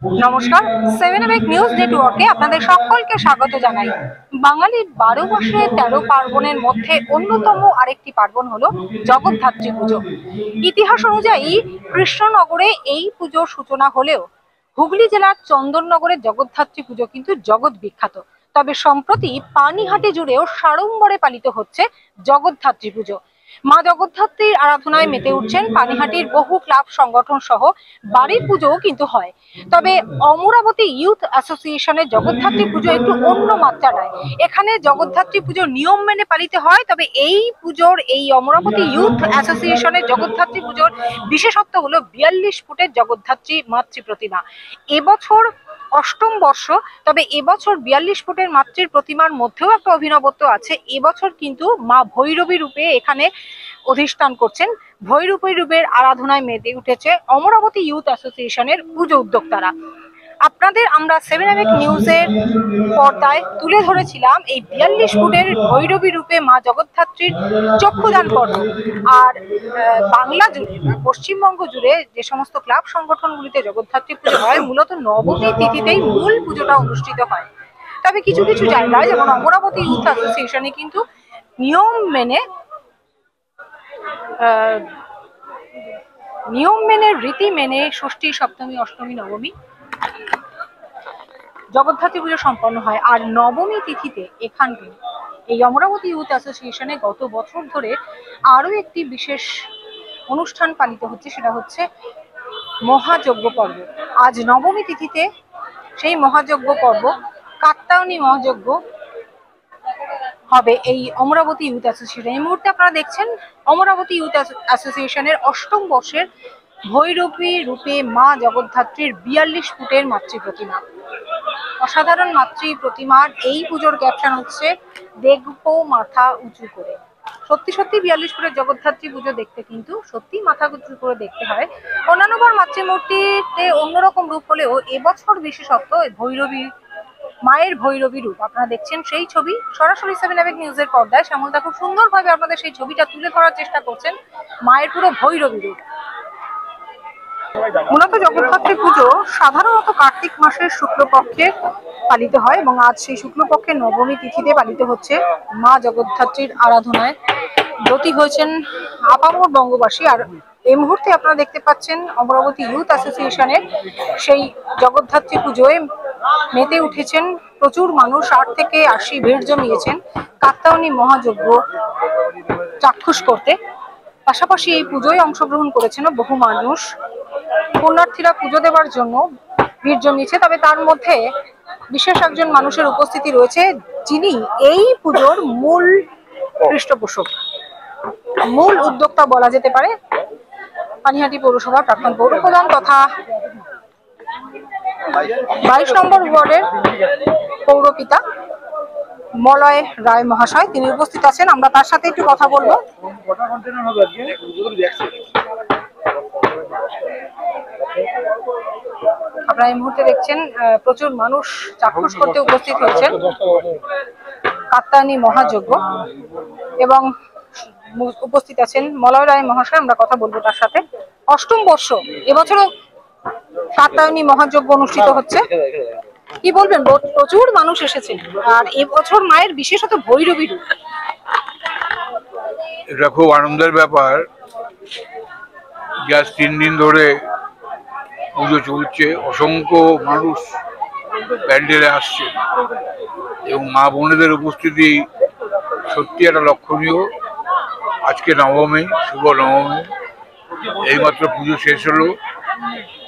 নমস্কার, 7 নিউজ নেটওয়ার্কে আপনাদের সকলকে স্বাগত জানাই। বাঙালির 12 মাসে 13 পার্বণের মধ্যে অন্যতম আরেকটি পার্বণ হলো জগদ্ধাত্রী পুজো। ইতিহাস অনুযায়ী কৃষ্ণনগরে এই পুজোর সূচনা হলেও হুগলি জেলার চন্দননগরের জগদ্ধাত্রী পুজো কিন্তু জগৎ বিখ্যাত। তবে সম্প্রতি পানিহাটি জুড়েও সাড়ম্বরে পালিত হচ্ছে জগদ্ধাত্রী পুজো। মা জগদ্ধাত্রীর আরাধনায় মেতে উঠছেন পানিহাটির বহু ক্লাব সংগঠন সহ বাড়ির পুজোও কিন্তু হয়। তবে অমরাবতী ইউথ অ্যাসোসিয়েশনের জগদ্ধাত্রী পুজো একটু অন্য মাত্রা নেয়। এখানে জগদ্ধাত্রী পুজো নিয়ম মেনে পালিত হয়। তবে এই অমরাবতী ইউথ অ্যাসোসিয়েশনের জগদ্ধাত্রী পুজোর বিশেষত্ব হলো 42 ফুটের জগদ্ধাত্রী মাতৃ প্রতিমা। এবছর অষ্টম বর্ষ। তবে এবছর 42 ফুটের মাতৃর প্রতিমার মধ্যেও একটা অভিনবত্ব আছে। এবছর কিন্তু মা ভৈরবী রূপে এখানে অধিষ্ঠান করছেন। ভৈরবী রূপের আরাধনায় মেতে উঠেছে অমরাবতী ইউথ অ্যাসোসিয়েশনের পুজো উদ্যোক্তারা। আপনাদের আমরা 7 নিউজের পর্দায় তুলে ধরেছিলাম এই 42 ফুটের ভৈরবী রূপে মা জগদ্ধাত্রীর চক্ষুদান পর্ব। আর বাংলা জুড়ে পশ্চিমবঙ্গ জুড়ে যে সমস্ত ক্লাব সংগঠনগুলিতে জগদ্ধাত্রী পুজো হয়, মূলত নবমী তিথিতেই মূল পুজোটা অনুষ্ঠিত হয়। তবে কিছু কিছু জায়গায় যেমন অমরাবতী ইউথ অ্যাসোসিয়েশনে কিন্তু নিয়ম মেনে রীতি মেনে ষষ্ঠী, সপ্তমী, অষ্টমী, নবমী জগদ্ধাত্রী পুজো সম্পন্ন হয়। আর নবমী তিথিতে এখানকে এই অমরাবতী ইউথ অ্যাসোসিয়েশনে গত বছর ধরে আরো একটি বিশেষ অনুষ্ঠান পালিত হচ্ছে, সেটা হচ্ছে মহাযজ্ঞ পর্ব। আজ নবমী তিথিতে সেই মহাযজ্ঞ পর্ব, কাত্যায়নী মহাযজ্ঞ হবে এই অমরাবতী ইউথ অ্যাসোসিয়েশন। এই মুহূর্তে আপনারা দেখছেন অমরাবতী ইউথ অ্যাসোসিয়েশনের অষ্টম বর্ষের ভৈরবী রূপে মা জগদ্ধাত্রীর 42 ফুটের মাতৃ প্রতিমা। অসাধারণ মাতৃ প্রতিমার এই পুজোর ক্যাপশন হচ্ছে দেখবো মাথা উঁচু করে। সত্যি সত্যি 42 ফুটের জগদ্ধাত্রী পুজো দেখতে কিন্তু সত্যি মাথা উঁচু করে দেখতে হয়। অন্যান্যবার মাতৃমূর্তিতে অন্যরকম রূপ হলেও এবছর বিশেষত্ব মায়ের ভৈরবী রূপ। আপনারা দেখছেন সেই ছবি সরাসরি 7 নিউজের পর্দায়। শ্যামলদা খুব সুন্দরভাবে আপনাদের সেই ছবিটা তুলে ধরার চেষ্টা করছেন, মায়ের পুরো ভৈরবী রূপ। মূলত জগদ্ধাত্রী পুজো সাধারণত কার্তিক মাসের শুক্লপক্ষে পালিত হয় এবং আজ সেই শুক্লপক্ষের নবমী তিথিতে পালিত হচ্ছে। মা জগদ্ধাত্রীর আরাধনায় ব্রতী হয়েছেন আপামর বঙ্গবাসী। আর এই মুহূর্তে আপনারা দেখতে পাচ্ছেন অমরাবতী ইউথ অ্যাসোসিয়েশনের সেই জগদ্ধাত্রী পুজোয় মেতে উঠেছেন প্রচুর মানুষ। 8 থেকে 80 ভিড় জমিয়েছেন কাত্যায়নী মহাযজ্ঞ চাক্ষুষ করতে। পাশাপাশি এই পুজোয় অংশগ্রহণ করেছেন বহু মানুষ। পুণ্যার্থীরা পুজো দেওয়ার জন্য ভিড় জমিয়েছে। তবে তার মধ্যে বিশেষ একজন মানুষের উপস্থিতি রয়েছে, যিনি এই পুজোর মূল পৃষ্ঠপোষক, মূল উদ্যোক্তা বলা যেতে পারে। পানিহাটি পৌরসভার প্রাক্তন পৌরপ্রধান তথা 22 নম্বর ওয়ার্ডের পৌরপিতা মলয় রায় মহাশয়, তিনি উপস্থিত আছেন। আমরা তার সাথে একটু কথা বলবো। আপনারা এই মুহূর্তে দেখছেন প্রচুর মানুষ চাক্ষুষ করতে উপস্থিত হয়েছেন কাত্যায়নী মহাযজ্ঞ এবং উপস্থিত আছেন মলয় রায় মহাশয়। আমরা কথা বলবো তার সাথে। অষ্টম বর্ষ, এবছরও কাত্যায়নী মহাযজ্ঞ অনুষ্ঠিত হচ্ছে। কি বলবেন? প্রচুর মানুষ এসেছেন আর এবছর মায়ের বিশেষত ভৈরবী রূপ। এটা খুব আনন্দের ব্যাপার যে আজ 3 দিন ধরে পুজো চলছে। অসংখ্য মানুষ প্যান্ডেলে আসছে এবং মা বোনেদের উপস্থিতি সত্যি একটা লক্ষণীয়। আজকে নবমী, শুভ নবমী। এইমাত্র পুজো শেষ হলো,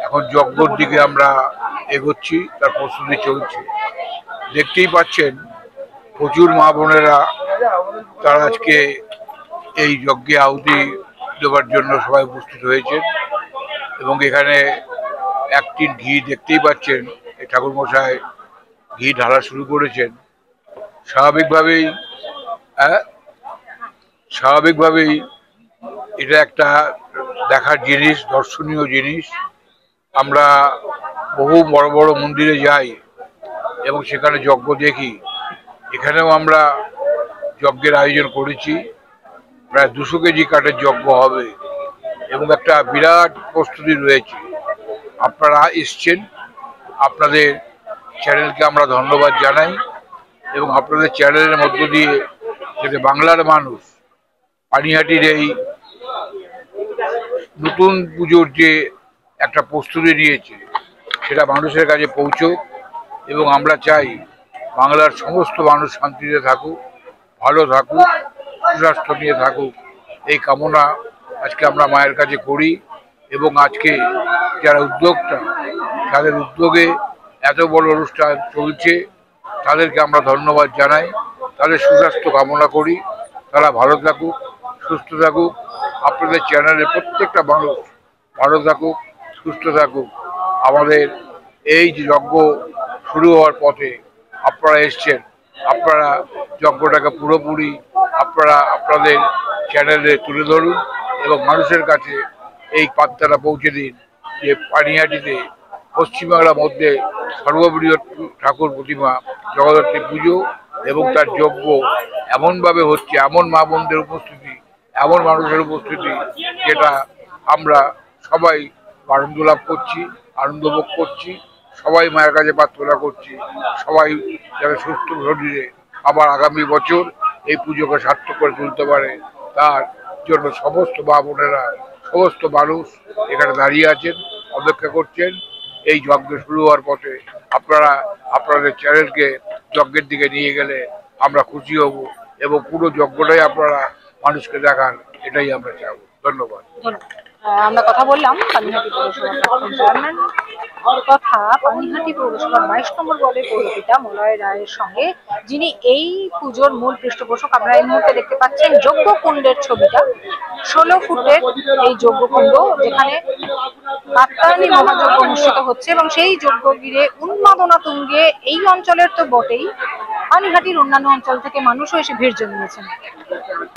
এখন যজ্ঞর দিকে আমরা এগোচ্ছি, তার প্রস্তুতি চলছে। দেখতেই পাচ্ছেন প্রচুর মা বোনেরা তারা আজকে এই যজ্ঞে আহুতি দেওয়ার জন্য সবাই উপস্থিত হয়েছেন এবং এখানে একটি ঘি দেখতেই পাচ্ছেন এই ঠাকুরমশাই ঘি ঢালা শুরু করেছেন। স্বাভাবিকভাবেই এটা একটা দেখার জিনিস, দর্শনীয় জিনিস। আমরা বহু বড় বড় মন্দিরে যাই এবং সেখানে যজ্ঞ দেখি। এখানেও আমরা যজ্ঞের আয়োজন করেছি। প্রায় 200 কেজি কাঠের যজ্ঞ হবে এবং একটা বিরাট প্রস্তুতি রয়েছে। আপনারা এসছেন, আপনাদের চ্যানেলকে আমরা ধন্যবাদ জানাই এবং আপনাদের চ্যানেলের মধ্য দিয়ে যাতে বাংলার মানুষ পানিহাটির এই নতুন পুজোর যে একটা প্রস্তুতি নিয়েছে সেটা মানুষের কাছে পৌঁছুক এবং আমরা চাই বাংলার সমস্ত মানুষ শান্তিতে থাকুক, ভালো থাকুক, সুস্বাস্থ্য নিয়ে থাকুক, এই কামনা আজকে আমরা মায়ের কাছে করি। এবং আজকে যারা উদ্যোক্তা, তাদের উদ্যোগে এত বড় অনুষ্ঠান চলছে, তাদেরকে আমরা ধন্যবাদ জানাই, তাদের সুস্বাস্থ্য কামনা করি, তারা ভালো থাকুক, সুস্থ থাকুক। আপনাদের চ্যানেলের প্রত্যেকটা মানুষ ভালো থাকুক, সুস্থ থাকুক। আমাদের এই যে যজ্ঞ শুরু হওয়ার পথে আপনারা এসছেন, আপনারা যজ্ঞটাকে পুরোপুরি আপনাদের চ্যানেলে তুলে ধরুন এবং মানুষের কাছে এই বার্তাটা পৌঁছে দিন যে পানিহাটিতে পশ্চিমবাংলার মধ্যে সর্ববৃহৎ ঠাকুর প্রতিমা জগদ্ধাত্রী পুজো এবং তার যজ্ঞ এমনভাবে হচ্ছে, এমন মা বোনদের উপস্থিতি, এমন মানুষের উপস্থিতি, যেটা আমরা সবাই আনন্দ লাভ করছি, আনন্দ ভোগ করছি, সবাই মায়ের কাছে প্রার্থনা করছি সবাই যাতে সুস্থ শরীরে আবার আগামী বছর এই পুজোকে সার্থক করে তুলতে পারে, তার জন্য সমস্ত মা বোনেরা, সমস্ত মানুষ এখানে দাঁড়িয়ে আছেন, অপেক্ষা করছেন। এই যজ্ঞ শুরু হওয়ার পথে আপনারা আপনাদের চ্যানেলকে যজ্ঞের দিকে নিয়ে গেলে আমরা খুশি হব এবং পুরো যজ্ঞটাই আপনারা মানুষকে দেখান, এটাই আমরা চাইব। ধন্যবাদ। আমরা কথা বললাম পানিহাটি পৌরসভার প্রাক্তন চেয়ারম্যান তথা পানিহাটি পৌরসভার 22 নম্বর ওয়ার্ডের পৌরপিতা মলয় রায়ের সঙ্গে, যিনি এই পুজোর মূল পৃষ্ঠপোষক। আমরা এই মুহূর্তে দেখতে পাচ্ছেন যজ্ঞকুণ্ডের ছবিটা, 16 ফুটের এই যজ্ঞকুণ্ড, যেখানে কাত্যায়নী মহাযজ্ঞ অনুষ্ঠিত হচ্ছে এবং সেই যজ্ঞ ঘিরে উন্মাদনা তুঙ্গে এই অঞ্চলের তো বটেই, পানিহাটির অন্যান্য অঞ্চল থেকে মানুষও এসে ভিড় জমিয়েছেন।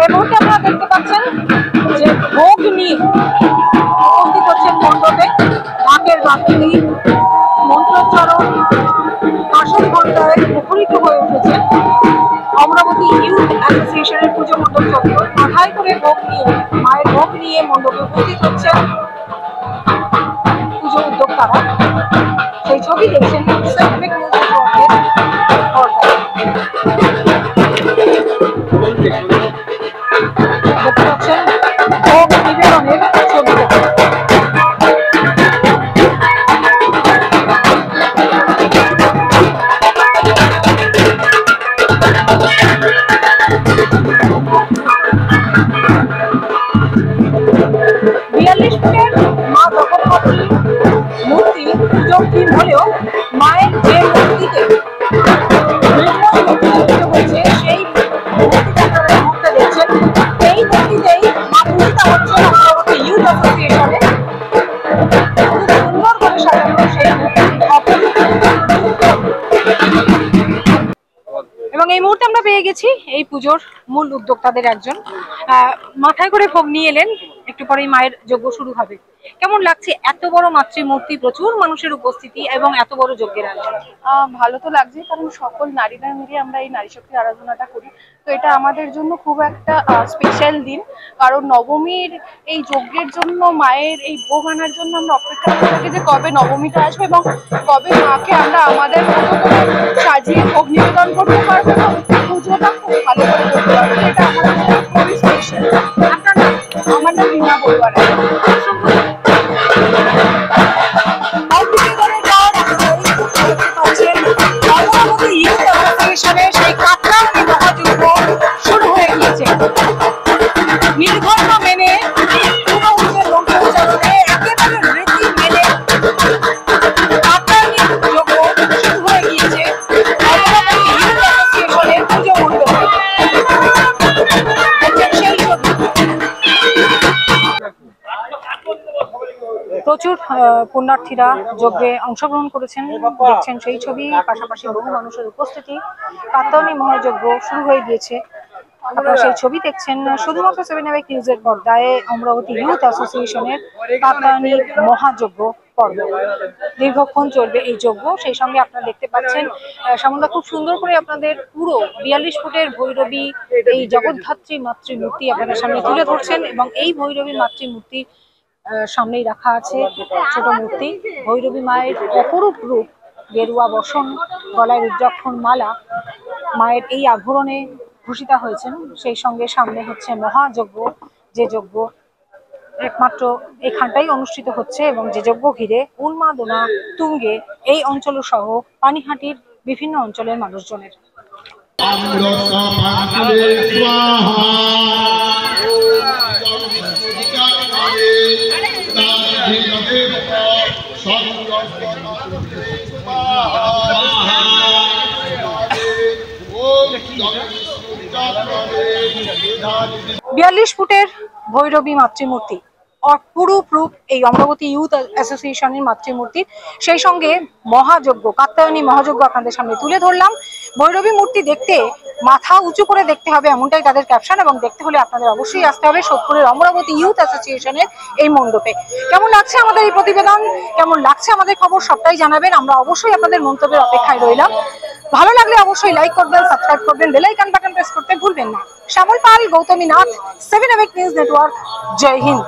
এই মুহূর্তে আপনারা দেখতে পাচ্ছেন যে ভোগ নিয়ে উপস্থিত হচ্ছেন মণ্ডপে, ঢাকের বাঁশি, মন্ত্রোচ্চারণ, কাঁসর ঘণ্টায় মুখরিত হয়ে উঠেছেন অমরাবতী ইউথ অ্যাসোসিয়েশনের পুজো মণ্ডপ চত্বর। মাথায় করে ভোগ নিয়ে, মায়ের ভোগ নিয়ে মণ্ডপে উপস্থিত হচ্ছেন পুজো উদ্যোক্তারা। সেই ছবি দেখছেন সেভেন নিউজ নেটওয়ার্কের পর্দায়। দেখতে পাচ্ছেন ভোগ নিবেদনের ছবি। মা জগদ্ধাত্রী মূর্তি পুজোর থিম হলেও মায়ের যে মূর্তিতে হয়েছে সেই মূর্তিটা আপনারা এই মুহূর্তে দেখছেন, এই মূর্তিতেই মা পূজিতা হচ্ছেন অমরাবতী ইউথ অ্যাসোসিয়েশনে। সুন্দর করে সাজানো সেই এবং এই মুহূর্তে আমরা পেয়ে গেছি এই পুজোর মূল উদ্যোক্তাদের একজন। মাথায় করে ভোগ নিয়ে এলেন, একটু পরেই মায়ের যজ্ঞ শুরু হবে। কেমন লাগছে এত বড় মাতৃমূর্তি, প্রচুর মানুষের উপস্থিতি এবং এত বড় যজ্ঞের আয়োজন? ভালো তো লাগছে, কারণ সকল নারীরা মিলে আমরা এই নারী শক্তির আরাধনাটা করি, তো এটা আমাদের জন্য খুব একটা স্পেশাল দিন। কারণ নবমীর এই যজ্ঞের জন্য, মায়ের এই ভোগ আনার জন্য আমরা অপেক্ষা করে থাকি যে কবে নবমীটা আসবে এবং কবে মাকে আমরা আমাদের মতো করে সাজিয়ে ভোগ নিবেদন করতে পারবো এবং পুজোটা খুব ভালো করে করতে পারবো। এটা আমাদের জন্য খুবই স্পেশাল। আমার নাম রিনা বড়ুয়া। সেই কাত্যায়নী মহাযজ্ঞ শুরু হয়ে গিয়েছে। নির্ঘণ্ট মেনে পুরোহিতের মন্ত্রোচ্চারণে একেবারে রীতি মেনে কাত্যায়নী যজ্ঞ শুরু হয়ে গিয়েছে অমরাবতী ইউথ অ্যাসোসিয়েশনের পুজো মণ্ডপে। সেই ছবি প্রচুর পুণ্যার্থীরা যজ্ঞে অংশগ্রহণ করেছেন, দেখছেন সেই ছবি, পাশাপাশি বহু মানুষের উপস্থিতি। কাত্যায়নী মহাযজ্ঞ শুরু হয়ে গিয়েছে, আপনারা সেই ছবি দেখছেন শুধুমাত্র 7 নিউজের পর্দায়। অমরাবতী ইউথ অ্যাসোসিয়েশনের কাত্যায়নী মহাযজ্ঞ পর্ব দীর্ঘক্ষণ চলবে এই যজ্ঞ। সেই সঙ্গে আপনারা দেখতে পাচ্ছেন সামনে খুব সুন্দর করে আপনাদের পুরো 42 ফুটের ভৈরবী এই জগদ্ধাত্রী মাতৃমূর্তি আপনাদের সামনে তুলে ধরছেন এবং এই ভৈরবী মাতৃমূর্তি সামনেই রাখা আছে ছোট মূর্তি। ভৈরবী মায়ের অপরূপ রূপ গেরুয়া বসন, গলায় রুদ্রাক্ষর মালা, মায়ের এই আভরণে ভূষিতা হয়েছেন। সেই সঙ্গে সামনে হচ্ছে মহাযজ্ঞ, যে যজ্ঞ একমাত্র এখানটাই অনুষ্ঠিত হচ্ছে এবং যে যজ্ঞ ঘিরে উন্মাদনা তুঙ্গে এই অঞ্চল সহ পানিহাটির বিভিন্ন অঞ্চলের মানুষজনের। বিয়াল্লিশ ফুটের ভৈরবী মাতৃমূর্তি, অপরূপ রূপ এই অমরাবতী ইউথ অ্যাসোসিয়েশনের মাতৃমূর্তি। সেই সঙ্গে মহাযজ্ঞ, কাত্যায়নী মহাযজ্ঞ আপনাদের সামনে তুলে ধরলাম। ভৈরবী মূর্তি দেখতে মাথা উঁচু করে দেখতে হবে, এমনটাই তাদের ক্যাপশন, এবং দেখতে হলে আপনাদের অবশ্যই আসতে হবে সোদপুরের অমরাবতী ইউথ অ্যাসোসিয়েশনের এই মণ্ডপে। কেমন লাগছে আমাদের এই প্রতিবেদন, কেমন লাগছে আমাদের খবর, সবটাই জানাবেন। আমরা অবশ্যই আপনাদের মন্তব্যের অপেক্ষায় রইলাম। ভালো লাগলে অবশ্যই লাইক করবেন, সাবস্ক্রাইব করবেন, বেল আইকন বাটন প্রেস করতে ভুলবেন না। শ্যামল পাল, গৌতমী নাথ, 7 নিউজ নেটওয়ার্ক। জয় হিন্দ।